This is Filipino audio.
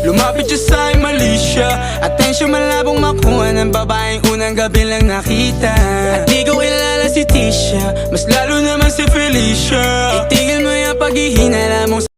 Lumapit siya sa'kin, mali siya. Atensyon malabong makuha ng babaeng unang gabi lang nakita. At di ko kilala si Tisha, mas lalo naman si Felicia. Itigil mo yung paghihinala mong